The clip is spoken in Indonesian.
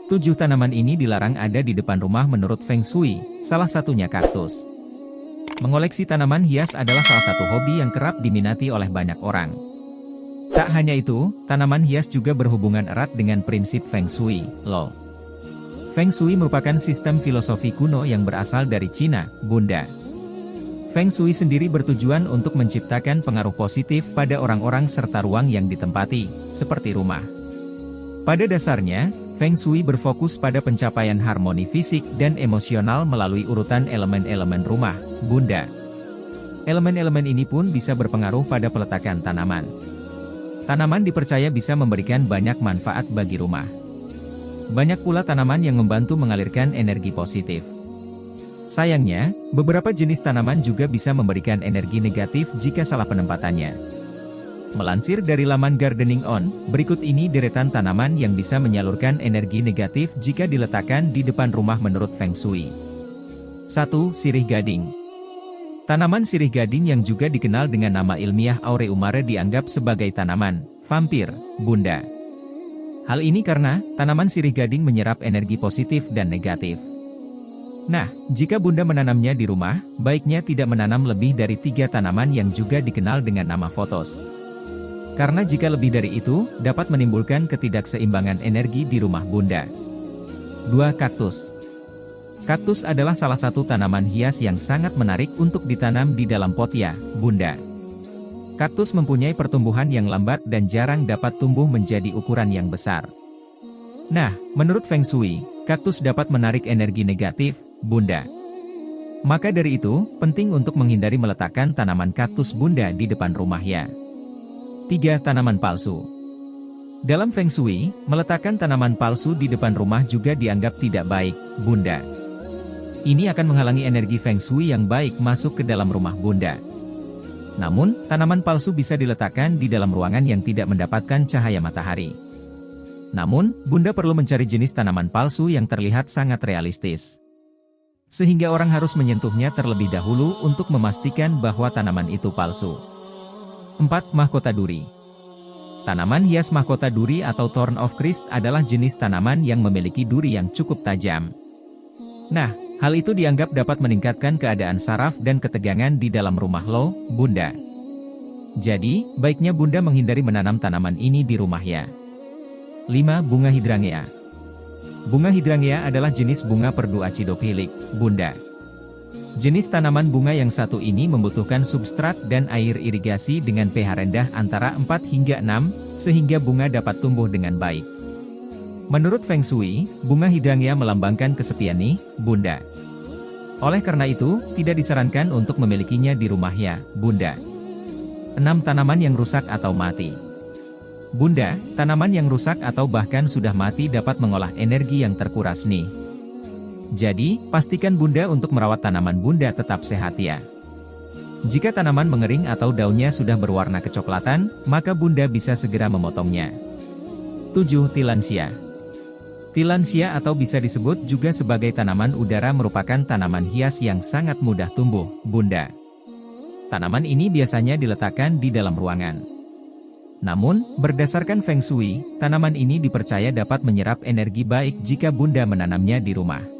7 tanaman ini dilarang ada di depan rumah menurut Feng Shui, salah satunya kaktus. Mengoleksi tanaman hias adalah salah satu hobi yang kerap diminati oleh banyak orang. Tak hanya itu, tanaman hias juga berhubungan erat dengan prinsip Feng Shui, lol. Feng Shui merupakan sistem filosofi kuno yang berasal dari Cina, Bunda. Feng Shui sendiri bertujuan untuk menciptakan pengaruh positif pada orang-orang serta ruang yang ditempati, seperti rumah. Pada dasarnya, Feng Shui berfokus pada pencapaian harmoni fisik dan emosional melalui urutan elemen-elemen rumah, Bunda. Elemen-elemen ini pun bisa berpengaruh pada peletakan tanaman. Tanaman dipercaya bisa memberikan banyak manfaat bagi rumah. Banyak pula tanaman yang membantu mengalirkan energi positif. Sayangnya, beberapa jenis tanaman juga bisa memberikan energi negatif jika salah penempatannya. Melansir dari laman Gardening On, berikut ini deretan tanaman yang bisa menyalurkan energi negatif jika diletakkan di depan rumah menurut Feng Shui. 1. Sirih gading. Tanaman sirih gading yang juga dikenal dengan nama ilmiah Aureumare dianggap sebagai tanaman vampir, Bunda. Hal ini karena tanaman sirih gading menyerap energi positif dan negatif. Nah, jika Bunda menanamnya di rumah, baiknya tidak menanam lebih dari 3 tanaman yang juga dikenal dengan nama Photos. Karena jika lebih dari itu, dapat menimbulkan ketidakseimbangan energi di rumah Bunda. 2. Kaktus. Kaktus adalah salah satu tanaman hias yang sangat menarik untuk ditanam di dalam pot ya, Bunda. Kaktus mempunyai pertumbuhan yang lambat dan jarang dapat tumbuh menjadi ukuran yang besar. Nah, menurut Feng Shui, kaktus dapat menarik energi negatif, Bunda. Maka dari itu, penting untuk menghindari meletakkan tanaman kaktus Bunda di depan rumah ya. 3. Tanaman palsu. Dalam Feng Shui, meletakkan tanaman palsu di depan rumah juga dianggap tidak baik, Bunda. Ini akan menghalangi energi Feng Shui yang baik masuk ke dalam rumah Bunda. Namun, tanaman palsu bisa diletakkan di dalam ruangan yang tidak mendapatkan cahaya matahari. Namun, Bunda perlu mencari jenis tanaman palsu yang terlihat sangat realistis. Sehingga orang harus menyentuhnya terlebih dahulu untuk memastikan bahwa tanaman itu palsu. 4. Mahkota duri. Tanaman hias mahkota duri atau Thorn of Christ adalah jenis tanaman yang memiliki duri yang cukup tajam. Nah, hal itu dianggap dapat meningkatkan keadaan saraf dan ketegangan di dalam rumah lo, Bunda. Jadi, baiknya Bunda menghindari menanam tanaman ini di rumah ya. 5. Bunga Hydrangea. Bunga Hydrangea adalah jenis bunga perdu acidophilic, Bunda. Jenis tanaman bunga yang satu ini membutuhkan substrat dan air irigasi dengan pH rendah antara 4 hingga 6, sehingga bunga dapat tumbuh dengan baik. Menurut Feng Shui, bunga Hydrangea melambangkan kesepian nih, Bunda. Oleh karena itu, tidak disarankan untuk memilikinya di rumah ya, Bunda. 6. Tanaman yang rusak atau mati. Bunda, tanaman yang rusak atau bahkan sudah mati dapat mengolah energi yang terkuras nih. Jadi, pastikan Bunda untuk merawat tanaman Bunda tetap sehat ya. Jika tanaman mengering atau daunnya sudah berwarna kecoklatan, maka Bunda bisa segera memotongnya. 7. Tillandsia. Tillandsia atau bisa disebut juga sebagai tanaman udara merupakan tanaman hias yang sangat mudah tumbuh, Bunda. Tanaman ini biasanya diletakkan di dalam ruangan. Namun, berdasarkan Feng Shui, tanaman ini dipercaya dapat menyerap energi baik jika Bunda menanamnya di rumah.